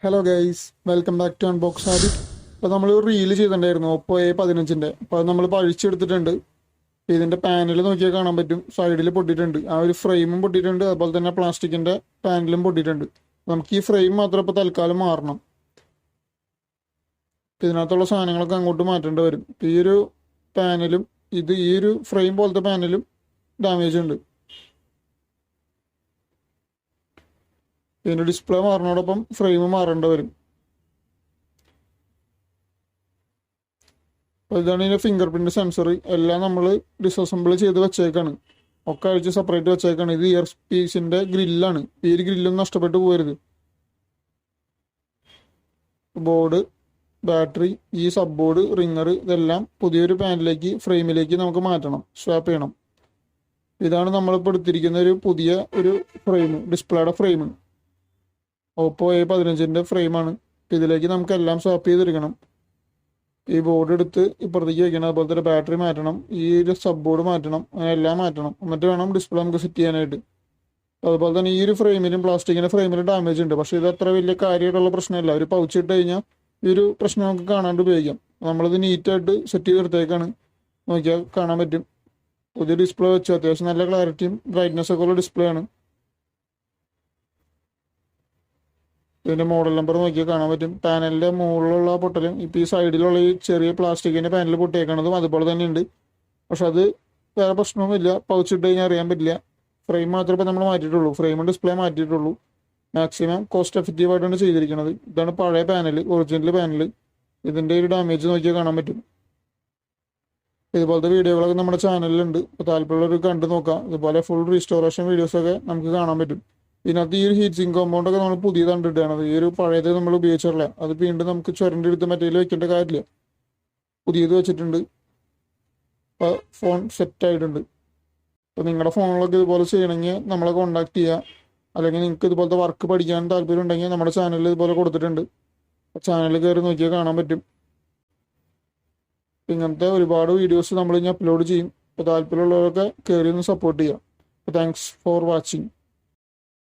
Hello guys, welcome back to Unbox Adith. അപ്പോൾ നമ്മൾ reel ചെയ്തിട്ടുണ്ടായിരുന്നു Oppo A15. അപ്പോൾ അത് നമ്മൾ പഴിച്ചെടുത്തിട്ടുണ്ട്. ഇതിൻ്റെ പാനൽ നോക്കിയാൽ കാണാൻ പറ്റും, സൈഡിൽ പൊട്ടിയിട്ടുണ്ട്. ആ ഒരു ഫ്രെയിമും പൊട്ടിയിട്ടുണ്ട്, അതുപോലെ തന്നെ പ്ലാസ്റ്റിക്കിൻ്റെ പാനലും പൊട്ടിയിട്ടുണ്ട്. നമുക്ക് ഈ ഫ്രെയിം മാത്രം ഇപ്പോൾ തൽക്കാലം മാറണം. ഇതിനകത്തുള്ള സാധനങ്ങളൊക്കെ അങ്ങോട്ട് മാറ്റേണ്ടി വരും. ഈ ഒരു പാനലും ഈ ഒരു ഫ്രെയിം പോലത്തെ പാനലും ഡാമേജ് ഉണ്ട്. ഇതിൻ്റെ ഡിസ്പ്ലേ മാറുന്നതോടൊപ്പം ഫ്രെയിം മാറേണ്ടി വരും. അപ്പോൾ ഇതാണ് ഇതിൻ്റെ ഫിംഗർ പ്രിൻറ്റ് സെൻസർ. എല്ലാം നമ്മൾ ഡിസസംബിൾ ചെയ്ത് വെച്ചേക്കാണ്, ഒക്കെ അഴിച്ച് സെപ്പറേറ്റ് വെച്ചേക്കാണ്. ഇത് ഇയർ പീസിൻ്റെ ഗ്രില്ലാണ്. ഈ ഒരു ഗ്രില്ലൊന്നും നഷ്ടപ്പെട്ടു പോകരുത്. ബോർഡ്, ബാറ്ററി, ഈ സബ് ബോർഡ്, റിങ്ങർ, ഇതെല്ലാം പുതിയൊരു പാനലിലേക്ക് ഫ്രെയിമിലേക്ക് നമുക്ക് മാറ്റണം, സ്വാപ്പ് ചെയ്യണം. ഇതാണ് നമ്മളിപ്പോൾ എടുത്തിരിക്കുന്ന ഒരു പുതിയ ഒരു ഫ്രെയിം, ഡിസ്പ്ലേയുടെ ഫ്രെയിം. Oppo A15 ഫ്രെയിമാണ്. ഇതിലേക്ക് നമുക്ക് എല്ലാം സ്വാപ്പ് ചെയ്തെടുക്കണം. ഈ ബോർഡ് എടുത്ത് ഇപ്പുറത്തേക്ക് വയ്ക്കണം, അതുപോലെ തന്നെ ബാറ്ററി മാറ്റണം, ഈ ഒരു സബ് ബോർഡ് മാറ്റണം, അങ്ങനെ എല്ലാം മാറ്റണം. എന്നിട്ട് വേണം ഡിസ്പ്ലേ നമുക്ക് സെറ്റ് ചെയ്യാനായിട്ട്. അതുപോലെ തന്നെ ഈ ഒരു ഫ്രെയിമിലും പ്ലാസ്റ്റിക്കിൻ്റെ ഫ്രെയിമിലും ഡാമേജ് ഉണ്ട്. പക്ഷേ ഇത് അത്ര വലിയ കാര്യമായിട്ടുള്ള പ്രശ്നമല്ല. ഒരു പൗച്ച് ഇട്ട് കഴിഞ്ഞാൽ ഈ ഒരു പ്രശ്നം നമുക്ക് കാണാണ്ട് ഉപയോഗിക്കാം. നമ്മളിത് നീറ്റായിട്ട് സെറ്റ് ചെയ്തെടുത്തേക്കാണ്. നോക്കിയാൽ കാണാൻ പറ്റും. പുതിയ ഡിസ്പ്ലേ വെച്ചു, അത്യാവശ്യം നല്ല ക്ലാരിറ്റിയും ബ്രൈറ്റ്നസ് ഒക്കെ ഉള്ള ഡിസ്പ്ലേ ആണ്. ഇതിൻ്റെ മോഡൽ നമ്പർ നോക്കിയാൽ കാണാൻ പറ്റും. പാനലിൻ്റെ മുകളിലുള്ള പൊട്ടലും ഇപ്പോൾ ഈ സൈഡിലുള്ള ഈ ചെറിയ പ്ലാസ്റ്റിക്കിൻ്റെ പാനൽ പൊട്ടിയേക്കണതും അതുപോലെ തന്നെ ഉണ്ട്. പക്ഷെ അത് വേറെ പ്രശ്നമൊന്നുമില്ല, പൗച്ചിട്ട് കഴിഞ്ഞാൽ അറിയാൻ പറ്റില്ല. ഫ്രെയിം മാത്രമേ ഇപ്പോൾ നമ്മൾ മാറ്റിയിട്ടുള്ളൂ, ഫ്രെയിമും ഡിസ്പ്ലേ മാറ്റിയിട്ടുള്ളൂ. മാക്സിമം കോസ്റ്റ് എഫക്റ്റീവായിട്ടാണ് ചെയ്തിരിക്കുന്നത്. ഇതാണ് പഴയ പാനൽ, ഒറിജിനൽ പാനൽ. ഇതിൻ്റെ ഒരു ഡാമേജ് നോക്കിയാൽ കാണാൻ പറ്റും. ഇതുപോലത്തെ വീഡിയോകളൊക്കെ നമ്മുടെ ചാനലിലുണ്ട്, ഇപ്പോൾ താല്പര്യമുള്ളവർ കണ്ടു നോക്കാം. ഇതുപോലെ ഫുൾ റീസ്റ്റോറേഷൻ വീഡിയോസൊക്കെ നമുക്ക് കാണാൻ പറ്റും. ഇതിനകത്ത് ഈ ഒരു ഹീറ്റ് സിങ്ക് കോമ്പൗണ്ടൊക്കെ നമ്മൾ പുതിയതാണ് ഇടുകയാണത്. ഈ ഒരു പഴയത് നമ്മൾ ഉപയോഗിച്ചിട്ടില്ല. അത് വീണ്ടും നമുക്ക് ചുരണ്ടി എടുത്ത് മറ്റേ വെക്കേണ്ട കാര്യമില്ല, പുതിയത് വെച്ചിട്ടുണ്ട്. ഇപ്പോൾ ഫോൺ സെറ്റ് ആയിട്ടുണ്ട്. അപ്പോൾ നിങ്ങളുടെ ഫോണിലൊക്കെ ഇതുപോലെ ചെയ്യണമെങ്കിൽ നമ്മളെ കോൺടാക്ട് ചെയ്യുക. അല്ലെങ്കിൽ നിങ്ങൾക്ക് ഇതുപോലത്തെ വർക്ക് പഠിക്കാൻ താല്പര്യം ഉണ്ടെങ്കിൽ നമ്മുടെ ചാനലിൽ ഇതുപോലെ കൊടുത്തിട്ടുണ്ട്. ചാനലിൽ കയറി നോക്കിയാൽ കാണാൻ പറ്റും. ഇങ്ങനത്തെ ഒരുപാട് വീഡിയോസ് നമ്മൾ ഇനി അപ്ലോഡ് ചെയ്യും. അപ്പോൾ താല്പര്യമുള്ളവരൊക്കെ കയറി ഒന്ന് സപ്പോർട്ട് ചെയ്യുക. Thanks for watching.